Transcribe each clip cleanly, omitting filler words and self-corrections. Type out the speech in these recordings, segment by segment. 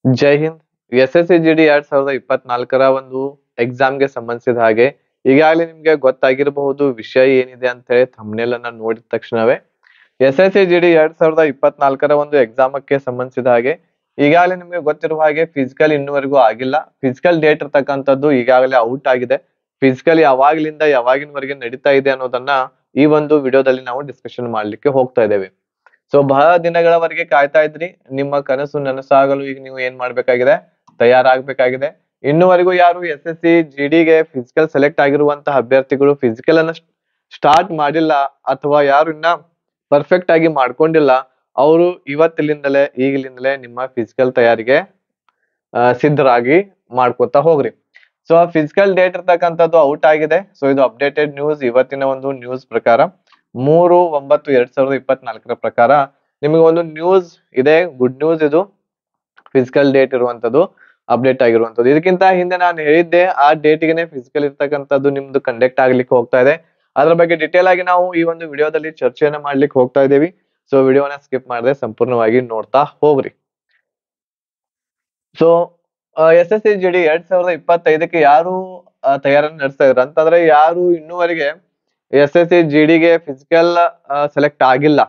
ಜೈ Hind. SSC GD 2024ರ ಒಂದು ಎಕ್ಸಾಮ್ಗೆ ಸಂಬಂಧಿಸಿದ ಹಾಗೆ ಈಗಾಗಲೇ ನಿಮ್ಗೆ ಗೊತ್ತಾಗಿರಬಹುದು ವಿಷಯ ಏನಿದೆ ಅಂತ ಹೇಳಿ ಥಂಬ್ನೇಲ್ ಅನ್ನ ನೋಡಿದ ತಕ್ಷಣವೇ. SSC GD 2024ರ ಒಂದು ಎಕ್ಸಾಮಕ್ಕೆ ಸಂಬಂಧಿಸಿದ ಹಾಗೆ ಈಗಾಗಲೇ ನಿಮ್ಗೆ ಗೊತ್ತಿರುವ ಹಾಗೆ ಫಿಸಿಕಲ್ ಇನ್ನುವರೆಗೂ ಆಗಿಲ್ಲ. ಫಿಸಿಕಲ್ ಡೇಟ್ ಇರ್ತಕ್ಕಂಥದ್ದು ಈಗಾಗಲೇ ಔಟ್ ಆಗಿದೆ. ಫಿಸಿಕಲ್ ಯಾವಾಗ್ಲಿಂದ ಯಾವಾಗಿನವರೆಗೆ ನಡೀತಾ ಇದೆ ಅನ್ನೋದನ್ನ ಈ ಒಂದು ವಿಡಿಯೋದಲ್ಲಿ ನಾವು ಡಿಸ್ಕಷನ್ ಮಾಡ್ಲಿಕ್ಕೆ ಹೋಗ್ತಾ ಇದ್ದೇವೆ. ಸೊ ಬಹಳ ದಿನಗಳವರೆಗೆ ಕಾಯ್ತಾ ಇದ್ರಿ, ನಿಮ್ಮ ಕನಸು ನನಸಾಗಲು ಈಗ ನೀವು ಏನ್ ಮಾಡ್ಬೇಕಾಗಿದೆ, ತಯಾರಾಗಬೇಕಾಗಿದೆ. ಇನ್ನುವರೆಗೂ ಯಾರು SSC GDಗೆ ಫಿಸಿಕಲ್ ಸೆಲೆಕ್ಟ್ ಆಗಿರುವಂತಹ ಅಭ್ಯರ್ಥಿಗಳು ಫಿಸಿಕಲ್ ಅನ್ನ ಸ್ಟಾರ್ಟ್ ಮಾಡಿಲ್ಲ ಅಥವಾ ಯಾರು ಇನ್ನ ಪರ್ಫೆಕ್ಟ್ ಆಗಿ ಮಾಡ್ಕೊಂಡಿಲ್ಲ, ಅವರು ಇವತ್ತಿಲಿಂದಲೇ ಈಗಲಿಂದಲೇ ನಿಮ್ಮ ಫಿಸಿಕಲ್ ತಯಾರಿಗೆ ಸಿದ್ಧರಾಗಿ ಮಾಡ್ಕೊತಾ ಹೋಗ್ರಿ. ಸೊ ಫಿಸಿಕಲ್ ಡೇಟ್ ಇರ್ತಕ್ಕಂಥದ್ದು ಔಟ್ ಆಗಿದೆ. ಸೊ ಇದು ಅಪ್ಡೇಟೆಡ್ ನ್ಯೂಸ್. ಇವತ್ತಿನ ಒಂದು ನ್ಯೂಸ್ ಪ್ರಕಾರ 3/9/2024ರ ಪ್ರಕಾರ ನಿಮಗೆ ಒಂದು ನ್ಯೂಸ್ ಇದೆ, ಗುಡ್ ನ್ಯೂಸ್. ಇದು ಫಿಸಿಕಲ್ ಡೇಟ್ ಇರುವಂತದ್ದು ಅಪ್ಡೇಟ್ ಆಗಿರುವಂತದ್ದು. ಇದಕ್ಕಿಂತ ಹಿಂದೆ ನಾನು ಹೇಳಿದ್ದೆ ಆ ಡೇಟ್ಗೆನೆ ಫಿಸಿಕಲ್ ಇರ್ತಕ್ಕಂಥದ್ದು ನಿಮ್ದು ಕಂಡಕ್ಟ್ ಆಗ್ಲಿಕ್ಕೆ ಹೋಗ್ತಾ ಇದೆ. ಅದ್ರ ಬಗ್ಗೆ ಡಿಟೇಲ್ ಆಗಿ ನಾವು ಈ ಒಂದು ವಿಡಿಯೋದಲ್ಲಿ ಚರ್ಚೆಯನ್ನ ಮಾಡ್ಲಿಕ್ಕೆ ಹೋಗ್ತಾ ಇದ್ದೀವಿ. ಸೊ ವಿಡಿಯೋನ ಸ್ಕಿಪ್ ಮಾಡದೆ ಸಂಪೂರ್ಣವಾಗಿ ನೋಡ್ತಾ ಹೋಗ್ರಿ. ಸೊ SSC GD 2025ಕ್ಕೆ ಯಾರು ತಯಾರನ್ನ ನಡೆಸ್ತಾ ಇದ್ರು ಅಂತಂದ್ರೆ, ಯಾರು ಇನ್ನೂವರೆಗೆ SSC GDಗೆ ಫಿಸಿಕಲ್ ಸೆಲೆಕ್ಟ್ ಆಗಿಲ್ಲ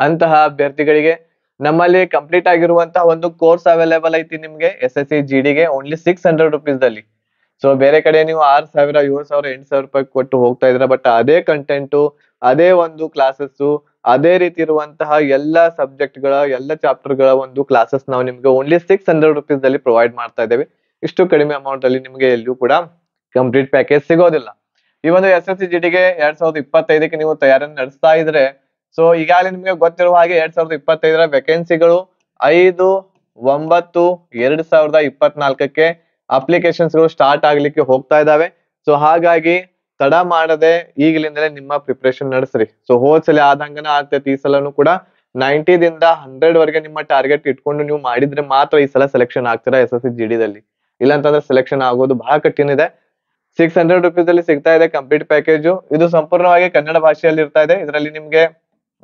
ಅಂತಹ ಅಭ್ಯರ್ಥಿಗಳಿಗೆ ನಮ್ಮಲ್ಲಿ ಕಂಪ್ಲೀಟ್ ಆಗಿರುವಂತಹ ಒಂದು ಕೋರ್ಸ್ ಅವೈಲೇಬಲ್ ಐತಿ ನಿಮ್ಗೆ SSC GDಗೆ ಓನ್ಲಿ 600 rupees ದಲ್ಲಿ. ಸೊ ಬೇರೆ ಕಡೆ ನೀವು 6,000 7,000 8,000 ರೂಪಾಯಿ ಕೊಟ್ಟು ಹೋಗ್ತಾ ಇದ್ರ, ಬಟ್ ಅದೇ ಕಂಟೆಂಟು, ಅದೇ ಒಂದು ಕ್ಲಾಸಸ್, ಅದೇ ರೀತಿ ಇರುವಂತಹ ಎಲ್ಲ ಸಬ್ಜೆಕ್ಟ್ ಗಳ ಎಲ್ಲ ಚಾಪ್ಟರ್ ಗಳ ಒಂದು ಕ್ಲಾಸಸ್ ನಾವು ನಿಮ್ಗೆ ಓನ್ಲಿ 600 rupees ದಲ್ಲಿ ಪ್ರೊವೈಡ್ ಮಾಡ್ತಾ ಇದ್ದೇವೆ. ಇಷ್ಟು ಕಡಿಮೆ ಅಮೌಂಟ್ ಅಲ್ಲಿ ನಿಮ್ಗೆ ಎಲ್ಲೂ ಕೂಡ ಕಂಪ್ಲೀಟ್ ಪ್ಯಾಕೇಜ್ ಸಿಗೋದಿಲ್ಲ. ಈ ಒಂದು SSC GDಗೆ 2025ಕ್ಕೆ ನೀವು ತಯಾರಿಯನ್ನು ನಡೆಸ್ತಾ ಇದ್ರೆ, ಸೊ ಈಗಾಗಲೇ ನಿಮ್ಗೆ ಗೊತ್ತಿರುವ ಹಾಗೆ 2025ರ ವೇಕೆನ್ಸಿಗಳು 5/9/2024ಕ್ಕೆ ಅಪ್ಲಿಕೇಶನ್ಸ್ ಗಳು ಸ್ಟಾರ್ಟ್ ಆಗ್ಲಿಕ್ಕೆ ಹೋಗ್ತಾ ಇದಾವೆ. ಸೊ ಹಾಗಾಗಿ ತಡ ಮಾಡದೆ ಈಗಲಿಂದಲೇ ನಿಮ್ಮ ಪ್ರಿಪರೇಷನ್ ನಡೆಸ್ರಿ. ಸೊ ಹೋದ್ಸಲ ಆದಂಗನ ಆಗ್ತೈತಿ, ಈ ಸಲನು ಕೂಡ 90ದಿಂದ 100 ವರೆಗೆ ನಿಮ್ಮ ಟಾರ್ಗೆಟ್ ಇಟ್ಕೊಂಡು ನೀವು ಮಾಡಿದ್ರೆ ಮಾತ್ರ ಈ ಸಲ ಸೆಲೆಕ್ಷನ್ ಆಗ್ತೀರಾ SSC GDದಲ್ಲಿ. ಇಲ್ಲ ಅಂತಂದ್ರೆ ಸೆಲೆಕ್ಷನ್ ಆಗೋದು ಬಹಳ ಕಠಿಣ ಇದೆ. 600 rupees ಅಲ್ಲಿ ಸಿಗ್ತಾ ಇದೆ ಕಂಪ್ಲೀಟ್ ಪ್ಯಾಕೇಜು. ಇದು ಸಂಪೂರ್ಣವಾಗಿ ಕನ್ನಡ ಭಾಷೆಯಲ್ಲಿ ಇರ್ತಾ ಇದೆ. ಇದರಲ್ಲಿ ನಿಮ್ಗೆ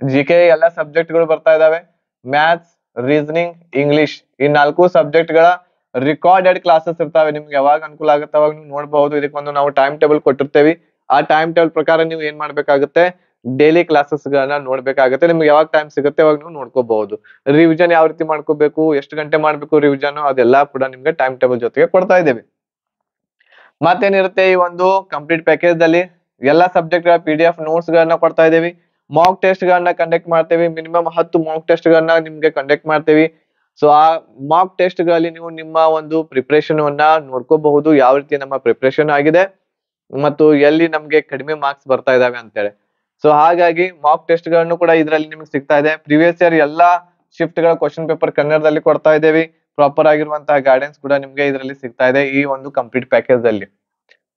GK ಎಲ್ಲ ಸಬ್ಜೆಕ್ಟ್ ಗಳು ಬರ್ತಾ ಇದಾವೆ. ಮ್ಯಾಥ್ಸ್, ರೀಸನಿಂಗ್, ಇಂಗ್ಲಿಷ್ ಈ 4 ಸಬ್ಜೆಕ್ಟ್ ಗಳ ರಿಕಾರ್ಡೆಡ್ ಕ್ಲಾಸಸ್ ಇರ್ತಾವೆ. ನಿಮ್ಗೆ ಯಾವಾಗ ಅನುಕೂಲ ಆಗುತ್ತೆ ಅವಾಗ ನೀವು ನೋಡಬಹುದು. ಇದಕ್ಕೊಂದು ನಾವು ಟೈಮ್ ಟೇಬಲ್ ಕೊಟ್ಟಿರ್ತೇವೆ. ಆ ಟೈಮ್ ಟೇಬಲ್ ಪ್ರಕಾರ ನೀವು ಏನ್ ಮಾಡ್ಬೇಕಾಗುತ್ತೆ, ಡೈಲಿ ಕ್ಲಾಸಸ್ ಗಳನ್ನ ನೋಡ್ಬೇಕಾಗುತ್ತೆ. ನಿಮ್ಗೆ ಯಾವಾಗ ಟೈಮ್ ಸಿಗುತ್ತೆ ಅವಾಗ ನೀವು ನೋಡ್ಕೋಬಹುದು. ರಿವಿಷನ್ ಯಾವ ರೀತಿ ಮಾಡ್ಕೋಬೇಕು, ಎಷ್ಟು ಗಂಟೆ ಮಾಡ್ಬೇಕು ರಿವಿಷನ್, ಅದೆಲ್ಲ ಕೂಡ ನಿಮ್ಗೆ ಟೈಮ್ ಟೇಬಲ್ ಜೊತೆಗೆ ಕೊಡ್ತಾ ಇದ್ದೇವೆ. ಮತ್ತೇನಿರುತ್ತೆ ಈ ಒಂದು ಕಂಪ್ಲೀಟ್ ಪ್ಯಾಕೇಜ್ ದಲ್ಲಿ, ಎಲ್ಲಾ ಸಬ್ಜೆಕ್ಟ್ ಗಳ PDF ನೋಟ್ಸ್ ಗಳನ್ನ ಕೊಡ್ತಾ ಇದ್ದೇವೆ. ಮಾಕ್ ಟೆಸ್ಟ್ ಗಳನ್ನ ಕಂಡಕ್ಟ್ ಮಾಡ್ತೇವೆ. ಮಿನಿಮಮ್ 10 ಮಾಕ್ ಟೆಸ್ಟ್ ಗಳನ್ನ ನಿಮ್ಗೆ ಕಂಡಕ್ಟ್ ಮಾಡ್ತೇವೆ. ಸೊ ಆ ಮಾಕ್ ಟೆಸ್ಟ್ ಗಳಲ್ಲಿ ನೀವು ನಿಮ್ಮ ಒಂದು ಪ್ರಿಪರೇಷನ್ ಅನ್ನ ನೋಡ್ಕೋಬಹುದು, ಯಾವ ರೀತಿ ನಮ್ಮ ಪ್ರಿಪರೇಷನ್ ಆಗಿದೆ ಮತ್ತು ಎಲ್ಲಿ ನಮ್ಗೆ ಕಡಿಮೆ ಮಾರ್ಕ್ಸ್ ಬರ್ತಾ ಇದಾವೆ ಅಂತೇಳಿ. ಸೊ ಹಾಗಾಗಿ ಮಾಕ್ ಟೆಸ್ಟ್ ಗಳನ್ನು ಕೂಡ ಇದರಲ್ಲಿ ನಿಮ್ಗೆ ಸಿಗ್ತಾ ಇದೆ. ಪ್ರಿವಿಯಸ್ ಇಯರ್ ಎಲ್ಲಾ ಶಿಫ್ಟ್ ಗಳ ಕ್ವಶನ್ ಪೇಪರ್ ಕನ್ನಡದಲ್ಲಿ ಕೊಡ್ತಾ ಇದ್ದೇವೆ. ಪ್ರಾಪರ್ ಆಗಿರುವಂತಹ ಗೈಡೆನ್ಸ್ ಕೂಡ ನಿಮ್ಗೆ ಇದರಲ್ಲಿ ಸಿಗ್ತಾ ಇದೆ ಈ ಒಂದು ಕಂಪ್ಲೀಟ್ ಪ್ಯಾಕೇಜ್ ಅಲ್ಲಿ.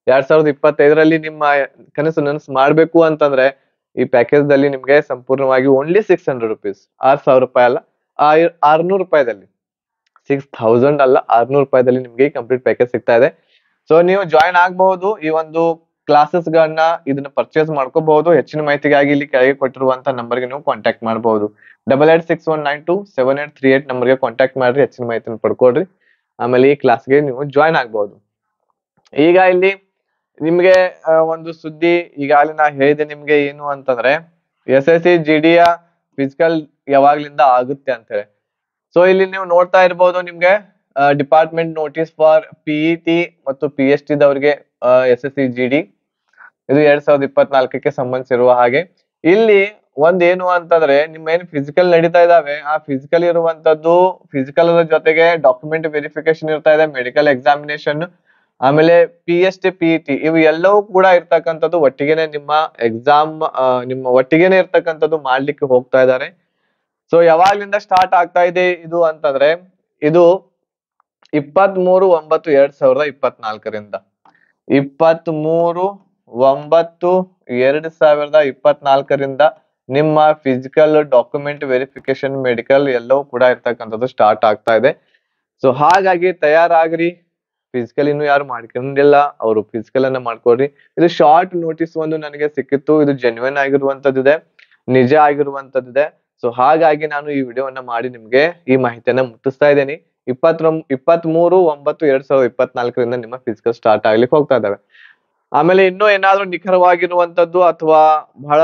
2025ರಲ್ಲಿ ನಿಮ್ಮ ಕನಸು ನನಸು ಮಾಡ್ಬೇಕು ಅಂತಂದ್ರೆ ಈ ಪ್ಯಾಕೇಜ್ ದಲ್ಲಿ ನಿಮ್ಗೆ ಸಂಪೂರ್ಣವಾಗಿ ಓನ್ಲಿ 600 rupees, 6,000 ರೂಪಾಯಿ ಅಲ್ಲ, 600 ರೂಪಾಯಿದಲ್ಲಿ, 6,000 ಅಲ್ಲ 600 ರೂಪಾಯಿದಲ್ಲಿ ನಿಮ್ಗೆ ಈ ಕಂಪ್ಲೀಟ್ ಪ್ಯಾಕೇಜ್ ಸಿಗ್ತಾ ಇದೆ. ಸೊ ನೀವು ಜಾಯಿನ್ ಆಗಬಹುದು. ಈ ಒಂದು ಕ್ಲಾಸಸ್ ಗಳನ್ನ ಇದನ್ನ ಪರ್ಚೇಸ್ ಮಾಡ್ಕೋಬಹುದು. ಹೆಚ್ಚಿನ ಮಾಹಿತಿಗಾಗಿ ಇಲ್ಲಿ ಕೆಳಗೆ ಕೊಟ್ಟಿರುವಂತಹ ನಂಬರ್ಗೆ ನೀವು ಕಾಂಟ್ಯಾಕ್ಟ್ ಮಾಡಬಹುದು. 8861927838 ನಂಬರ್ಗೆ ಕಾಂಟ್ಯಾಕ್ಟ್ ಮಾಡ್ರಿ, ಹೆಚ್ಚಿನ ಮಾಹಿತಿನ ಪಡ್ಕೊಳ್ರಿ. ಆಮೇಲೆ ಈ ಕ್ಲಾಸ್ಗೆ ನೀವು ಜಾಯಿನ್ ಆಗಬಹುದು. ಈಗ ಇಲ್ಲಿ ನಿಮ್ಗೆ ಒಂದು ಸುದ್ದಿ ಈಗಾಗಲೇ ನಾ ಹೇಳಿದೆ ನಿಮ್ಗೆ, ಏನು ಅಂತಂದ್ರೆ SSC GDಯ ಫಿಸಿಕಲ್ ಯಾವಾಗ್ಲಿಂದ ಆಗುತ್ತೆ ಅಂತ ಹೇಳಿ. ಸೊ ಇಲ್ಲಿ ನೀವು ನೋಡ್ತಾ ಇರ್ಬೋದು, ನಿಮ್ಗೆ ಡಿಪಾರ್ಟ್ಮೆಂಟ್ ನೋಟಿಸ್ ಫಾರ್ PET ಮತ್ತು PST ದವರಿಗೆ SSC GD ಇದು 2024ಕ್ಕೆ ಸಂಬಂಧಿಸಿರುವ ಹಾಗೆ. ಇಲ್ಲಿ ಒಂದೇನು ಅಂತಂದ್ರೆ, ನಿಮ್ಮ ಏನ್ ಫಿಸಿಕಲ್ ನಡೀತಾ ಇದಾವೆ ಆ ಫಿಸಿಕಲ್ ಇರುವಂತದ್ದು, ಫಿಸಿಕಲ್ ಜೊತೆಗೆ ಡಾಕ್ಯುಮೆಂಟ್ ವೆರಿಫಿಕೇಶನ್ ಇರ್ತಾ ಇದೆ, ಮೆಡಿಕಲ್ ಎಕ್ಸಾಮಿನೇಷನ್, ಆಮೇಲೆ PST PET ಇವು ಎಲ್ಲವೂ ಕೂಡ ಇರ್ತಕ್ಕಂಥದ್ದು ಒಟ್ಟಿಗೆನೆ ನಿಮ್ಮ ಎಕ್ಸಾಮ್ ನಿಮ್ಮ ಒಟ್ಟಿಗೆನೆ ಇರ್ತಕ್ಕಂಥದ್ದು ಮಾಡ್ಲಿಕ್ಕೆ ಹೋಗ್ತಾ ಇದ್ದಾರೆ. ಸೊ ಯಾವಾಗ್ಲಿಂದ ಸ್ಟಾರ್ಟ್ ಆಗ್ತಾ ಇದೆ ಇದು ಅಂತಂದ್ರೆ, ಇದು 23/9/2024ರಿಂದ 23/9/2024ರಿಂದ ನಿಮ್ಮ ಫಿಸಿಕಲ್, ಡಾಕ್ಯುಮೆಂಟ್ ವೆರಿಫಿಕೇಶನ್, ಮೆಡಿಕಲ್ ಎಲ್ಲವೂ ಕೂಡ ಇರ್ತಕ್ಕಂಥದ್ದು ಸ್ಟಾರ್ಟ್ ಆಗ್ತಾ ಇದೆ. ಸೊ ಹಾಗಾಗಿ ತಯಾರಾಗ್ರಿ. ಫಿಸಿಕಲ್ ಇನ್ನು ಯಾರು ಮಾಡ್ಕೊಂಡಿಲ್ಲ ಅವರು ಫಿಸಿಕಲ್ ಅನ್ನ ಮಾಡ್ಕೊಡ್ರಿ. ಇದು ಶಾರ್ಟ್ ನೋಟಿಸ್ ಒಂದು ನನಗೆ ಸಿಕ್ಕಿತ್ತು. ಇದು ಜೆನ್ಯೂನ್ ಆಗಿರುವಂತದ್ದಿದೆ, ನಿಜ ಆಗಿರುವಂತದ್ದಿದೆ. ಸೊ ಹಾಗಾಗಿ ನಾನು ಈ ವಿಡಿಯೋವನ್ನ ಮಾಡಿ ನಿಮ್ಗೆ ಈ ಮಾಹಿತಿಯನ್ನ ಮುಟ್ಟಿಸ್ತಾ ಇದ್ದೇನೆ. 23/9/2024 ನಿಮ್ಮ ಫಿಸಿಕಲ್ ಸ್ಟಾರ್ಟ್ ಆಗ್ಲಿಕ್ಕೆ ಹೋಗ್ತಾ ಇದಾವೆ. ಆಮೇಲೆ ಇನ್ನೂ ಏನಾದ್ರು ನಿಖರವಾಗಿರುವಂತದ್ದು ಅಥವಾ ಬಹಳ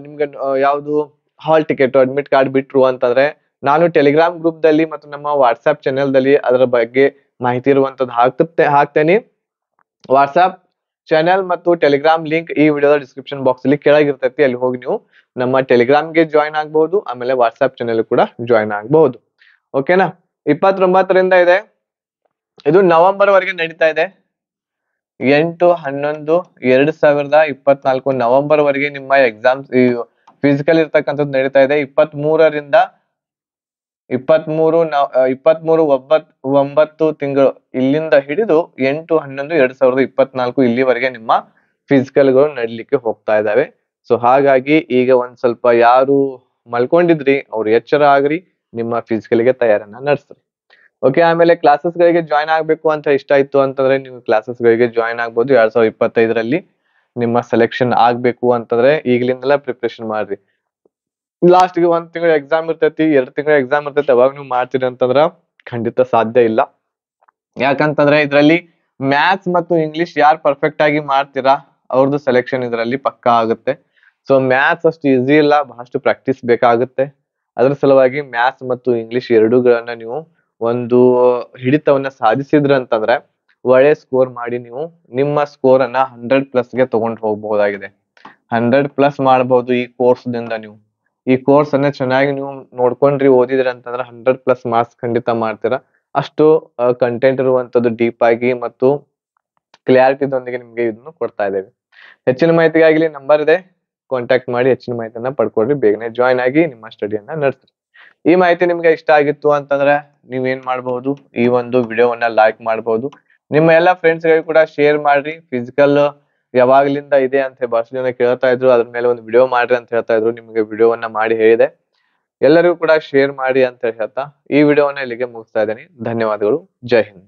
ನಿಮ್ಗೆ ಯಾವ್ದು ಹಾಲ್ ಟಿಕೆಟ್ ಅಡ್ಮಿಟ್ ಕಾರ್ಡ್ ಬಿಟ್ರು ಅಂತಂದ್ರೆ ನಾನು ಟೆಲಿಗ್ರಾಮ್ ಗ್ರೂಪ್ ದಲ್ಲಿ ಮತ್ತು ನಮ್ಮ ವಾಟ್ಸ್ಆಪ್ ಚಾನೆಲ್ ದಲ್ಲಿ ಅದರ ಬಗ್ಗೆ ಮಾಹಿತಿ ಇರುವಂತದ್ದು ಹಾಕ್ತೇನೆ. ವಾಟ್ಸ್ಆಪ್ ಚಾನೆಲ್ ಮತ್ತು ಟೆಲಿಗ್ರಾಮ್ ಲಿಂಕ್ ಈ ವಿಡಿಯೋದ ಡಿಸ್ಕ್ರಿಪ್ಷನ್ ಬಾಕ್ಸ್ ಅಲ್ಲಿ ಕೆಳಗಿರ್ತೈತಿ. ಅಲ್ಲಿ ಹೋಗಿ ನೀವು ನಮ್ಮ ಟೆಲಿಗ್ರಾಮ್ಗೆ ಜಾಯ್ನ್ ಆಗ್ಬಹುದು, ಆಮೇಲೆ ವಾಟ್ಸ್ಆಪ್ ಚಾನೆಲ್ ಕೂಡ ಜಾಯ್ನ್ ಆಗ್ಬಹುದು. ಓಕೆನಾ? 29ರಿಂದ ಇದೆ, ಇದು ನವೆಂಬರ್ ವರೆಗೆ ನಡೀತಾ ಇದೆ. 8/11/2024 ನವೆಂಬರ್ ವರೆಗೆ ನಿಮ್ಮ ಎಕ್ಸಾಮ್ಸ್ ಫಿಸಿಕಲ್ ಇರ್ತಕ್ಕಂಥದ್ದು ನಡೀತಾ ಇದೆ. 23 ತಿಂಗಳು ಇಲ್ಲಿಂದ ಹಿಡಿದು 8/11/2024 ಇಲ್ಲಿವರೆಗೆ ನಿಮ್ಮ ಫಿಸಿಕಲ್ಗಳು ನಡೀಲಿಕ್ಕೆ ಹೋಗ್ತಾ ಇದಾವೆ. ಸೊ ಹಾಗಾಗಿ ಈಗ ಒಂದ್ ಸ್ವಲ್ಪ ಯಾರು ಮಲ್ಕೊಂಡಿದ್ರಿ ಅವ್ರು ಎಚ್ಚರ ಆಗ್ರಿ, ನಿಮ್ಮ ಫಿಸಿಕಲ್ಗೆ ತಯಾರನ್ನ ನಡೆಸ್ರಿ. ಓಕೆ, ಆಮೇಲೆ ಕ್ಲಾಸಸ್ ಗಳಿಗೆ ಜಾಯ್ನ್ ಆಗ್ಬೇಕು ಅಂತ ಇಷ್ಟ ಇತ್ತು ಅಂತಂದ್ರೆ ನೀವು ಕ್ಲಾಸಸ್ ಗಳಿಗೆ ಜಾಯ್ನ್ ಆಗ್ಬೋದು. 2025ರಲ್ಲಿ ನಿಮ್ಮ ಸೆಲೆಕ್ಷನ್ ಆಗ್ಬೇಕು ಅಂತಂದ್ರೆ ಈಗ್ಲಿಂದಲೇ ಪ್ರಿಪರೇಷನ್ ಮಾಡ್ರಿ. ಲಾಸ್ಟ್ ಗೆ 1 ತಿಂಗಳ ಎಕ್ಸಾಮ್ ಇರ್ತೈತಿ, 2 ತಿಂಗಳ ಎಕ್ಸಾಮ್ ಇರ್ತೈತಿ, ಅವಾಗ ನೀವು ಮಾಡ್ತೀರಿ ಅಂತಂದ್ರ ಖಂಡಿತ ಸಾಧ್ಯ ಇಲ್ಲ. ಯಾಕಂತಂದ್ರೆ ಇದ್ರಲ್ಲಿ ಮ್ಯಾಥ್ಸ್ ಮತ್ತು ಇಂಗ್ಲಿಷ್ ಯಾರು ಪರ್ಫೆಕ್ಟ್ ಆಗಿ ಮಾಡ್ತೀರಾ ಅವ್ರದ್ದು ಸೆಲೆಕ್ಷನ್ ಇದರಲ್ಲಿ ಪಕ್ಕಾ ಆಗುತ್ತೆ. ಸೊ ಮ್ಯಾಥ್ಸ್ ಅಷ್ಟು ಈಸಿ ಇಲ್ಲ, ಬಹಳಷ್ಟು ಪ್ರಾಕ್ಟೀಸ್ ಬೇಕಾಗುತ್ತೆ. ಅದ್ರ ಸಲುವಾಗಿ ಮ್ಯಾಥ್ಸ್ ಮತ್ತು ಇಂಗ್ಲಿಷ್ ಎರಡೂಗಳನ್ನ ನೀವು ಒಂದು ಹಿಡಿತವನ್ನ ಸಾಧಿಸಿದ್ರ ಅಂತಂದ್ರೆ ಒಳ್ಳೆ ಸ್ಕೋರ್ ಮಾಡಿ ನೀವು ನಿಮ್ಮ ಸ್ಕೋರ್ ಅನ್ನ 100+ ಗೆ ತಗೊಂಡು ಹೋಗಬಹುದಾಗಿದೆ. 100+ ಮಾಡಬಹುದು ಈ ಕೋರ್ಸ್ ದಿಂದ. ನೀವು ಈ ಕೋರ್ಸ್ ಅನ್ನ ಚೆನ್ನಾಗಿ ನೀವು ನೋಡ್ಕೊಂಡ್ರಿ, ಓದಿದ್ರಿ ಅಂತಂದ್ರೆ 100+ ಮಾರ್ಕ್ಸ್ ಖಂಡಿತ ಮಾಡ್ತೀರಾ. ಅಷ್ಟು ಕಂಟೆಂಟ್ ಇರುವಂತದ್ದು ಡೀಪ್ ಆಗಿ ಮತ್ತು ಕ್ಲಾರಿಟಿದೊಂದಿಗೆ ನಿಮ್ಗೆ ಇದನ್ನು ಕೊಡ್ತಾ ಇದ್ದೇವೆ. ಹೆಚ್ಚಿನ ಮಾಹಿತಿಗಾಗಿ ನಂಬರ್ ಇದೆ, ಕಾಂಟ್ಯಾಕ್ಟ್ ಮಾಡಿ ಹೆಚ್ಚಿನ ಮಾಹಿತಿಯನ್ನ ಪಡ್ಕೊಳ್ರಿ. ಬೇಗನೆ ಜಾಯ್ನ್ ಆಗಿ ನಿಮ್ಮ ಸ್ಟಡಿಯನ್ನ ನಡೆಸ್ರಿ. ಈ ಮಾಹಿತಿ ನಿಮ್ಗೆ ಇಷ್ಟ ಆಗಿತ್ತು ಅಂತಂದ್ರೆ ನೀವೇನ್ ಮಾಡಬಹುದು, ಈ ಒಂದು ವಿಡಿಯೋವನ್ನ ಲೈಕ್ ಮಾಡಬಹುದು. ನಿಮ್ಮ ಎಲ್ಲಾ ಫ್ರೆಂಡ್ಸ್ ಗಳಿಗೆ ಕೂಡ ಶೇರ್ ಮಾಡ್ರಿ. ಫಿಸಿಕಲ್ ಯಾವಾಗ್ಲಿಂದ ಇದೆ ಅಂತ ಬಹಳಷ್ಟು ಜನ ಕೇಳ್ತಾ ಇದ್ರು, ಅದ್ರ ಮೇಲೆ ಒಂದು ವಿಡಿಯೋ ಮಾಡ್ರಿ ಅಂತ ಹೇಳ್ತಾ ಇದ್ರು. ನಿಮ್ಗೆ ವಿಡಿಯೋವನ್ನ ಮಾಡಿ ಹೇಳಿದೆ, ಎಲ್ಲರಿಗೂ ಕೂಡ ಶೇರ್ ಮಾಡಿ ಅಂತ ಹೇಳ್ತಾ ಈ ವಿಡಿಯೋವನ್ನ ಇಲ್ಲಿಗೆ ಮುಗಿಸ್ತಾ ಇದ್ದೀನಿ. ಧನ್ಯವಾದಗಳು. ಜೈ ಹಿಂದ್.